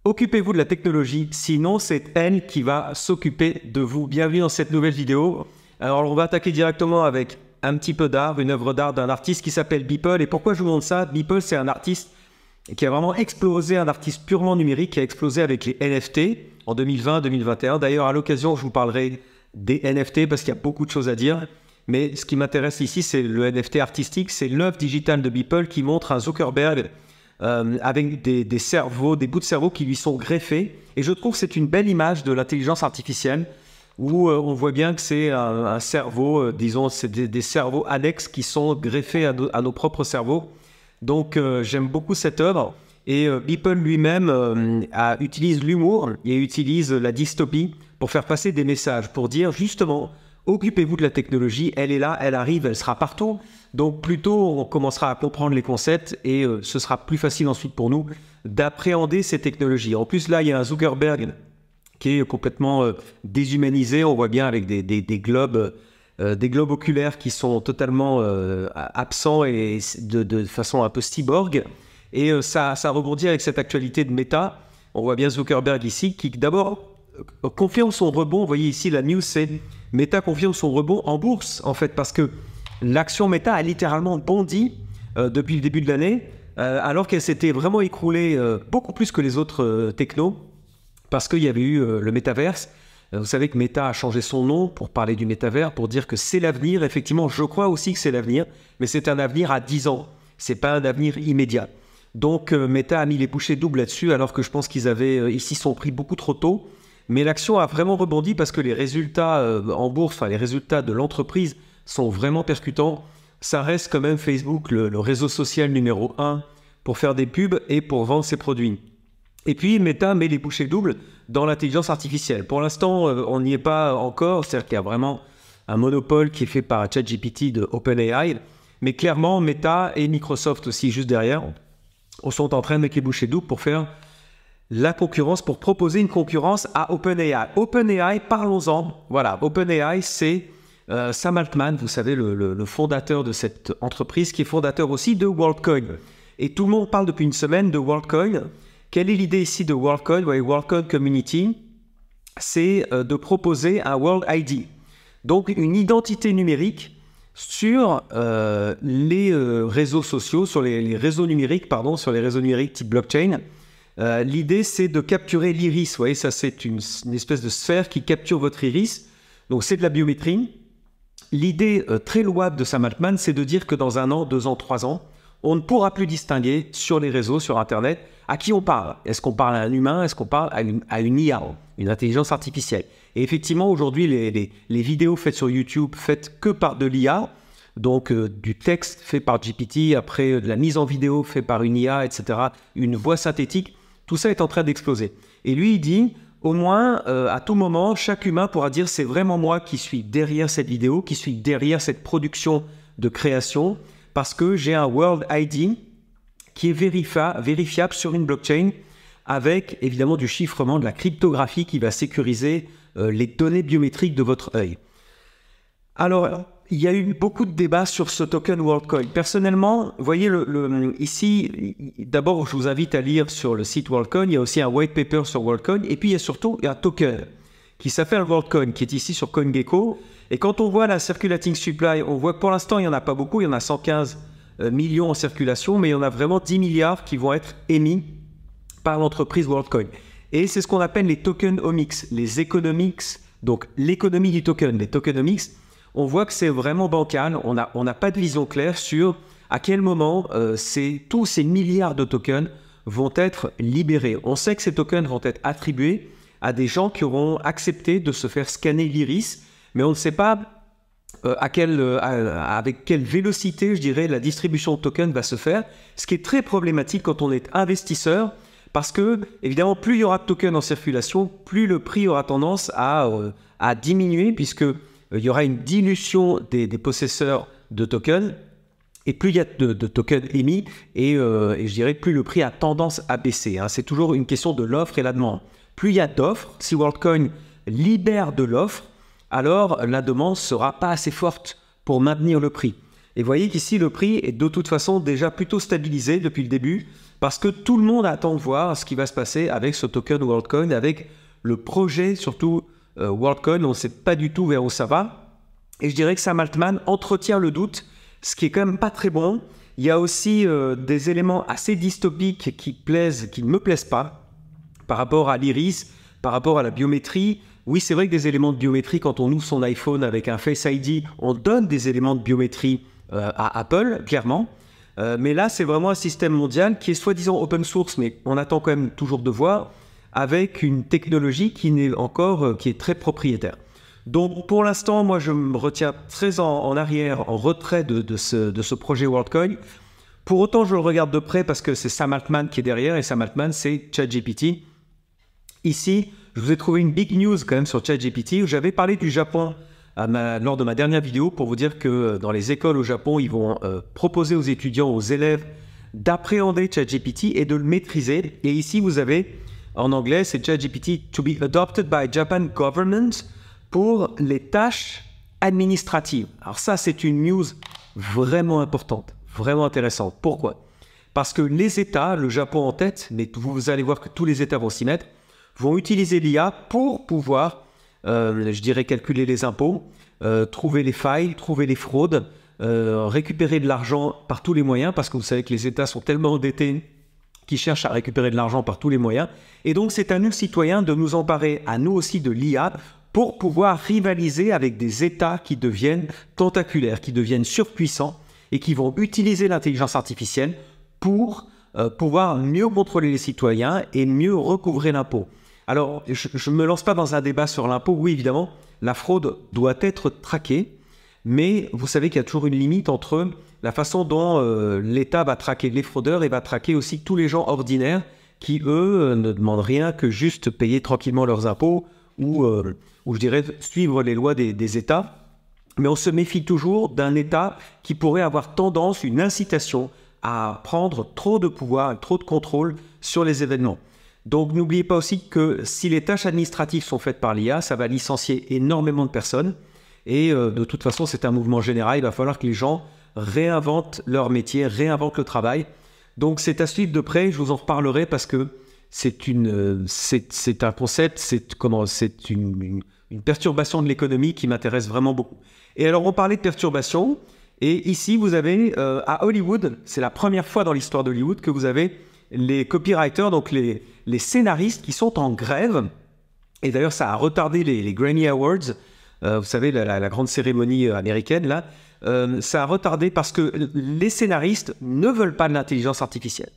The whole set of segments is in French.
Occupez-vous de la technologie, sinon c'est elle qui va s'occuper de vous. Bienvenue dans cette nouvelle vidéo. Alors on va attaquer directement avec un petit peu d'art, une œuvre d'art d'un artiste qui s'appelle Beeple. Et pourquoi je vous montre ça? Beeple, c'est un artiste qui a vraiment explosé, un artiste purement numérique qui a explosé avec les NFT en 2020-2021. D'ailleurs, à l'occasion, je vous parlerai des NFT parce qu'il y a beaucoup de choses à dire. Mais ce qui m'intéresse ici, c'est le NFT artistique, c'est l'œuvre digitale de Beeple qui montre un Zuckerberg avec des cerveaux, des bouts de cerveau qui lui sont greffés. Et je trouve que c'est une belle image de l'intelligence artificielle où on voit bien que c'est un cerveau, disons, c'est des cerveaux annexes qui sont greffés à nos propres cerveaux. Donc j'aime beaucoup cette œuvre. Et Beeple lui-même utilise l'humour et utilise la dystopie pour faire passer des messages, pour dire justement, occupez-vous de la technologie, elle est là, elle arrive, elle sera partout. Donc plus tôt on commencera à comprendre les concepts et ce sera plus facile ensuite pour nous d'appréhender ces technologies. En plus là, il y a un Zuckerberg qui est complètement déshumanisé, on voit bien avec des globes oculaires qui sont totalement absents et de façon un peu cyborg. Et ça rebondit avec cette actualité de Meta. On voit bien Zuckerberg ici qui d'abord confirme son rebond. Vous voyez ici la news, c'est Meta confirme son rebond en bourse en fait, parce que l'action Meta a littéralement bondi depuis le début de l'année, alors qu'elle s'était vraiment écroulée beaucoup plus que les autres technos, parce qu'il y avait eu le métaverse. Vous savez que Meta a changé son nom pour parler du métavers, pour dire que c'est l'avenir. Effectivement, je crois aussi que c'est l'avenir, mais c'est un avenir à 10 ans. C'est pas un avenir immédiat. Donc Meta a mis les bouchées doubles là-dessus, alors que je pense qu'ils ils s'y sont pris beaucoup trop tôt. Mais l'action a vraiment rebondi parce que les résultats en bourse, enfin les résultats de l'entreprise sont vraiment percutants. Ça reste quand même Facebook, le réseau social numéro 1 pour faire des pubs et pour vendre ses produits. Et puis Meta met les bouchées doubles dans l'intelligence artificielle. Pour l'instant, on n'y est pas encore, c'est-à-dire qu'il y a vraiment un monopole qui est fait par ChatGPT de OpenAI. Mais clairement, Meta et Microsoft aussi juste derrière sont en train de mettre les bouchées doubles pour faire la concurrence, pour proposer une concurrence à OpenAI. OpenAI, parlons-en. Voilà, OpenAI, c'est Sam Altman, vous savez, le fondateur de cette entreprise, qui est fondateur aussi de WorldCoin. Et tout le monde parle depuis une semaine de WorldCoin. Quelle est l'idée ici de WorldCoin? Ouais, WorldCoin Community, c'est de proposer un World ID. Donc une identité numérique sur les réseaux sociaux, sur les réseaux numériques, pardon, sur les réseaux numériques type blockchain. L'idée, c'est de capturer l'iris. Vous voyez, ça, c'est une espèce de sphère qui capture votre iris. Donc, c'est de la biométrie. L'idée très louable de Sam Altman, c'est de dire que dans 1 an, 2 ans, 3 ans, on ne pourra plus distinguer sur les réseaux, sur Internet, à qui on parle. Est-ce qu'on parle à un humain? Est-ce qu'on parle à une IA, une intelligence artificielle? Et effectivement, aujourd'hui, les vidéos faites sur YouTube, faites que par de l'IA, donc du texte fait par GPT, après de la mise en vidéo fait par une IA, etc., une voix synthétique, tout ça est en train d'exploser. Et lui, il dit, au moins, à tout moment, chaque humain pourra dire, c'est vraiment moi qui suis derrière cette vidéo, qui suis derrière cette production de création, parce que j'ai un World ID qui est vérifiable sur une blockchain, avec évidemment du chiffrement, de la cryptographie qui va sécuriser les données biométriques de votre œil. Alors, il y a eu beaucoup de débats sur ce token WorldCoin. Personnellement, vous voyez ici, d'abord, je vous invite à lire sur le site WorldCoin. Il y a aussi un white paper sur WorldCoin. Et puis, il y a surtout un token qui s'appelle WorldCoin, qui est ici sur CoinGecko. Et quand on voit la circulating supply, on voit que pour l'instant, il n'y en a pas beaucoup. Il y en a 115 millions en circulation, mais il y en a vraiment 10 milliards qui vont être émis par l'entreprise WorldCoin. Et c'est ce qu'on appelle les tokenomics, les economics, donc l'économie du token, les tokenomics. On voit que c'est vraiment bancal, on n'a pas de vision claire sur à quel moment tous ces milliards de tokens vont être libérés. On sait que ces tokens vont être attribués à des gens qui auront accepté de se faire scanner l'iris, mais on ne sait pas avec quelle vélocité, je dirais, la distribution de tokens va se faire, ce qui est très problématique quand on est investisseur, parce que, évidemment, plus il y aura de tokens en circulation, plus le prix aura tendance à diminuer, puisque il y aura une dilution des possesseurs de tokens, et plus il y a de tokens émis, et je dirais plus le prix a tendance à baisser. Hein. C'est toujours une question de l'offre et la demande. Plus il y a d'offres, si WorldCoin libère de l'offre, alors la demande ne sera pas assez forte pour maintenir le prix. Et vous voyez qu'ici, le prix est de toute façon déjà plutôt stabilisé depuis le début. Parce que tout le monde attend de voir ce qui va se passer avec ce token WorldCoin, avec le projet surtout WorldCoin. On ne sait pas du tout vers où ça va. Et je dirais que Sam Altman entretient le doute, ce qui est quand même pas très bon. Il y a aussi des éléments assez dystopiques qui ne me plaisent pas par rapport à l'iris, par rapport à la biométrie. Oui, c'est vrai que des éléments de biométrie, quand on ouvre son iPhone avec un Face ID, on donne des éléments de biométrie à Apple, clairement. Mais là, c'est vraiment un système mondial qui est soi-disant open source, mais on attend quand même toujours de voir, avec une technologie qui n'est encore, qui est très propriétaire. Donc pour l'instant, moi je me retiens très en arrière, en retrait de ce projet WorldCoin. Pour autant, je le regarde de près parce que c'est Sam Altman qui est derrière, et Sam Altman, c'est ChatGPT. Ici, je vous ai trouvé une big news quand même sur ChatGPT, où j'avais parlé du Japon lors de ma dernière vidéo pour vous dire que dans les écoles au Japon, ils vont proposer aux étudiants, aux élèves, d'appréhender ChatGPT et de le maîtriser. Et ici, vous avez, en anglais, c'est ChatGPT to be adopted by Japan government pour les tâches administratives. Alors ça, c'est une news vraiment importante, vraiment intéressante. Pourquoi? Parce que les États, le Japon en tête, mais vous allez voir que tous les États vont s'y mettre, vont utiliser l'IA pour pouvoir, je dirais, calculer les impôts, trouver les failles, trouver les fraudes, récupérer de l'argent par tous les moyens, parce que vous savez que les États sont tellement endettés qu'ils cherchent à récupérer de l'argent par tous les moyens. Et donc, c'est à nous, citoyens, de nous emparer, à nous aussi, de l'IA, pour pouvoir rivaliser avec des États qui deviennent tentaculaires, qui deviennent surpuissants et qui vont utiliser l'intelligence artificielle pour pouvoir mieux contrôler les citoyens et mieux recouvrer l'impôt. Alors, je ne me lance pas dans un débat sur l'impôt. Oui, évidemment, la fraude doit être traquée, mais vous savez qu'il y a toujours une limite entre la façon dont l'État va traquer les fraudeurs et va traquer aussi tous les gens ordinaires qui, eux, ne demandent rien que juste payer tranquillement leurs impôts ou je dirais suivre les lois des États. Mais on se méfie toujours d'un État qui pourrait avoir tendance, une incitation à prendre trop de pouvoir, trop de contrôle sur les événements. Donc n'oubliez pas aussi que si les tâches administratives sont faites par l'IA, ça va licencier énormément de personnes. Et de toute façon, c'est un mouvement général. Il va falloir que les gens réinventent leur métier, réinventent le travail. Donc c'est à suivre de près, je vous en reparlerai parce que c'est un concept, c'est une perturbation de l'économie qui m'intéresse vraiment beaucoup. Et alors on parlait de perturbation, et ici vous avez à Hollywood, c'est la première fois dans l'histoire d'Hollywood que vous avez les copywriters, donc les scénaristes qui sont en grève. Et d'ailleurs ça a retardé les Grammy Awards, vous savez la grande cérémonie américaine là, ça a retardé parce que les scénaristes ne veulent pas de l'intelligence artificielle.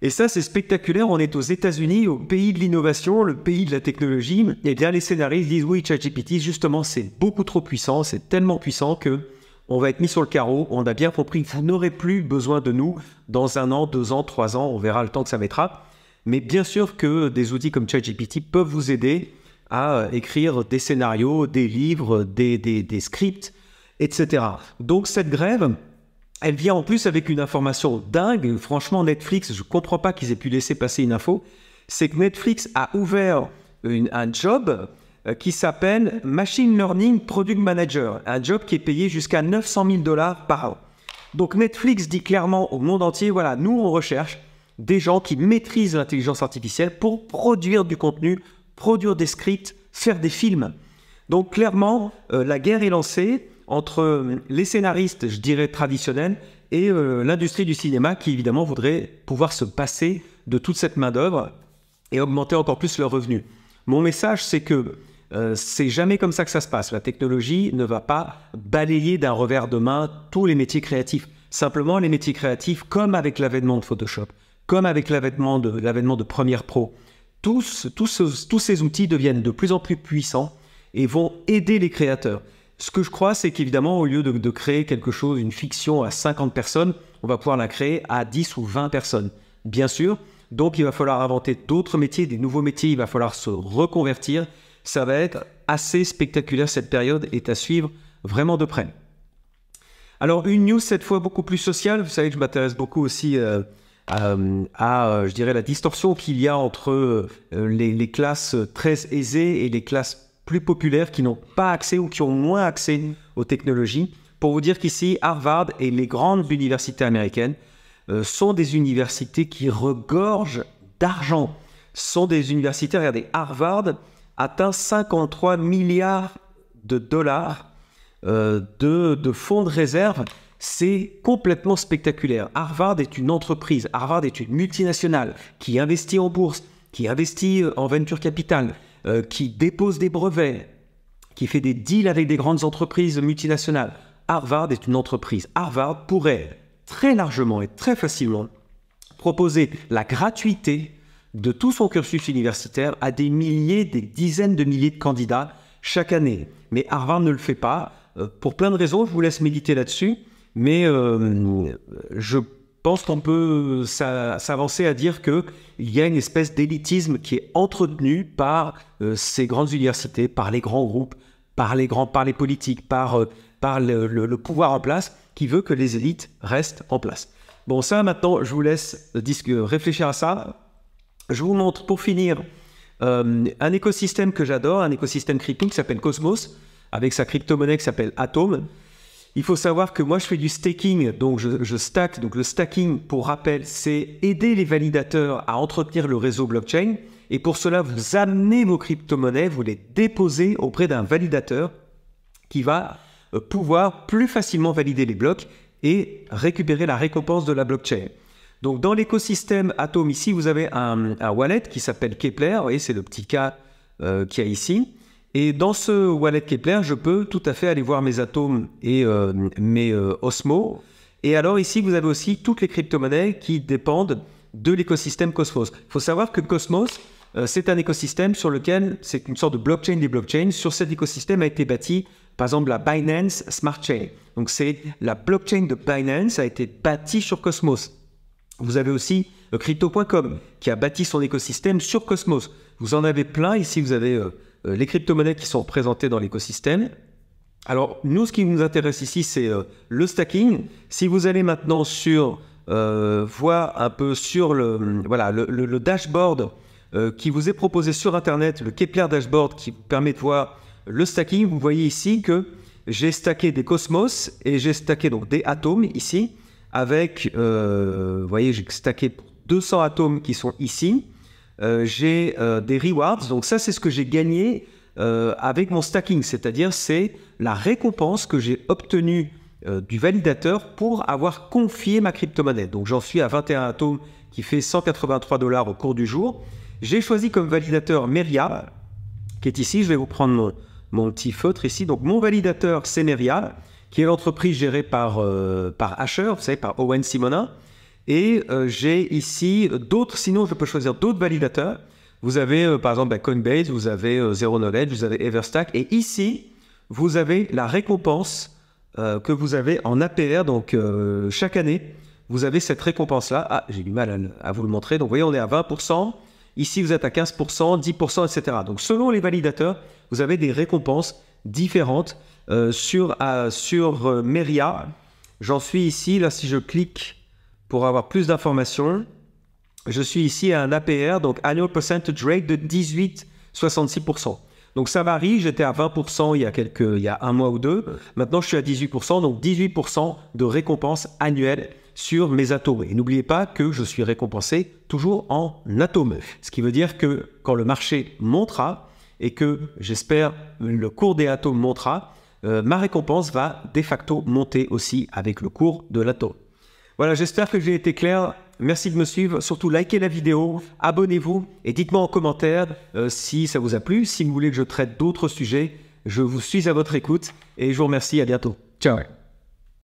Et ça, c'est spectaculaire. On est aux États-Unis, au pays de l'innovation, le pays de la technologie. Et bien, les scénaristes disent oui, ChatGPT, justement, c'est beaucoup trop puissant. C'est tellement puissant que on va être mis sur le carreau. On a bien compris que vous n'aurez plus besoin de nous dans 1 an, 2 ans, 3 ans. On verra le temps que ça mettra. Mais bien sûr que des outils comme ChatGPT peuvent vous aider à écrire des scénarios, des livres, des scripts, etc. Donc, cette grève, elle vient en plus avec une information dingue. Franchement, Netflix, je ne comprends pas qu'ils aient pu laisser passer une info. C'est que Netflix a ouvert un job qui s'appelle Machine Learning Product Manager. Un job qui est payé jusqu'à 900 000 $ par an. Donc Netflix dit clairement au monde entier, voilà, nous on recherche des gens qui maîtrisent l'intelligence artificielle pour produire du contenu, produire des scripts, faire des films. Donc clairement, la guerre est lancée entre les scénaristes, je dirais, traditionnels et l'industrie du cinéma qui, évidemment, voudrait pouvoir se passer de toute cette main-d'œuvre et augmenter encore plus leurs revenus. Mon message, c'est que c'est jamais comme ça que ça se passe. La technologie ne va pas balayer d'un revers de main tous les métiers créatifs. Simplement, les métiers créatifs, comme avec l'avènement de Photoshop, comme avec l'avènement de Premiere Pro, tous ces outils deviennent de plus en plus puissants et vont aider les créateurs. Ce que je crois, c'est qu'évidemment, au lieu de créer quelque chose, une fiction à 50 personnes, on va pouvoir la créer à 10 ou 20 personnes. Bien sûr, donc il va falloir inventer d'autres métiers, des nouveaux métiers, il va falloir se reconvertir. Ça va être assez spectaculaire, cette période est à suivre vraiment de près. Alors, une news cette fois beaucoup plus sociale. Vous savez que je m'intéresse beaucoup aussi je dirais, la distorsion qu'il y a entre les classes très aisées et les classes plus populaires qui n'ont pas accès ou qui ont moins accès aux technologies. Pour vous dire qu'ici, Harvard et les grandes universités américaines sont des universités qui regorgent d'argent. Sont des universités, regardez, Harvard atteint 53 milliards de dollars de fonds de réserve. C'est complètement spectaculaire. Harvard est une entreprise, Harvard est une multinationale qui investit en bourse, qui investit en venture capital, qui dépose des brevets, qui fait des deals avec des grandes entreprises multinationales. Harvard est une entreprise. Harvard pourrait très largement et très facilement proposer la gratuité de tout son cursus universitaire à des milliers, des dizaines de milliers de candidats chaque année. Mais Harvard ne le fait pas, pour plein de raisons. Je vous laisse méditer là-dessus, mais je pense qu'on peut s'avancer à dire qu'il y a une espèce d'élitisme qui est entretenu par ces grandes universités, par les grands groupes, par les politiques, par le pouvoir en place, qui veut que les élites restent en place. Bon, ça maintenant, je vous laisse réfléchir à ça. Je vous montre pour finir un écosystème que j'adore, un écosystème crypto qui s'appelle Cosmos, avec sa crypto-monnaie qui s'appelle Atom. Il faut savoir que moi je fais du staking, donc je stack. Donc le stacking, pour rappel, c'est aider les validateurs à entretenir le réseau blockchain. Et pour cela, vous amenez vos crypto-monnaies, vous les déposez auprès d'un validateur qui va pouvoir plus facilement valider les blocs et récupérer la récompense de la blockchain. Donc, dans l'écosystème Atom, ici, vous avez un wallet qui s'appelle Keplr. Vous voyez, c'est le petit K qu'il y a ici. Et dans ce wallet Keplr, je peux tout à fait aller voir mes atomes et mes Osmo. Et alors, ici, vous avez aussi toutes les crypto-monnaies qui dépendent de l'écosystème Cosmos. Il faut savoir que Cosmos, c'est un écosystème sur lequel c'est une sorte de blockchain des blockchains. Sur cet écosystème a été bâti, par exemple, la Binance Smart Chain. Donc, c'est la blockchain de Binance a été bâtie sur Cosmos. Vous avez aussi Crypto.com qui a bâti son écosystème sur Cosmos. Vous en avez plein. Ici, vous avez les crypto-monnaies qui sont représentées dans l'écosystème. Alors, nous, ce qui nous intéresse ici, c'est le stacking. Si vous allez maintenant sur voir un peu sur le dashboard qui vous est proposé sur Internet, le Keplr Dashboard qui vous permet de voir le stacking, vous voyez ici que j'ai stacké des Cosmos et j'ai stacké donc des atomes ici. Avec, vous voyez, j'ai stacké 200 atomes qui sont ici. J'ai des rewards. Donc ça, c'est ce que j'ai gagné avec mon stacking. C'est-à-dire, c'est la récompense que j'ai obtenue du validateur pour avoir confié ma crypto-monnaie. Donc j'en suis à 21 atomes qui fait 183 $ au cours du jour. J'ai choisi comme validateur Meria, qui est ici. Je vais vous prendre mon petit feutre ici. Donc mon validateur, c'est Meria, qui est l'entreprise gérée par Asher, vous savez, par Owen Simonin. Et j'ai ici d'autres, sinon je peux choisir d'autres validateurs. Vous avez par exemple Coinbase, vous avez Zero Knowledge, vous avez Everstack. Et ici, vous avez la récompense que vous avez en APR. Donc chaque année, vous avez cette récompense-là. Ah, j'ai du mal à vous le montrer. Donc vous voyez, on est à 20%. Ici, vous êtes à 15%, 10%, etc. Donc selon les validateurs, vous avez des récompenses différentes. Sur Meria, j'en suis ici, là si je clique pour avoir plus d'informations, je suis ici à un APR, donc Annual Percentage Rate de 18,66%. Donc ça varie, j'étais à 20% il y a un mois ou deux, maintenant je suis à 18%, donc 18% de récompense annuelle sur mes atomes. Et n'oubliez pas que je suis récompensé toujours en atomes, ce qui veut dire que quand le marché montera, et que j'espère le cours des atomes montera, ma récompense va de facto monter aussi avec le cours de l'atome. Voilà, j'espère que j'ai été clair. Merci de me suivre. Surtout, likez la vidéo, abonnez-vous et dites-moi en commentaire si ça vous a plu. Si vous voulez que je traite d'autres sujets, je vous suis à votre écoute et je vous remercie. À bientôt. Ciao.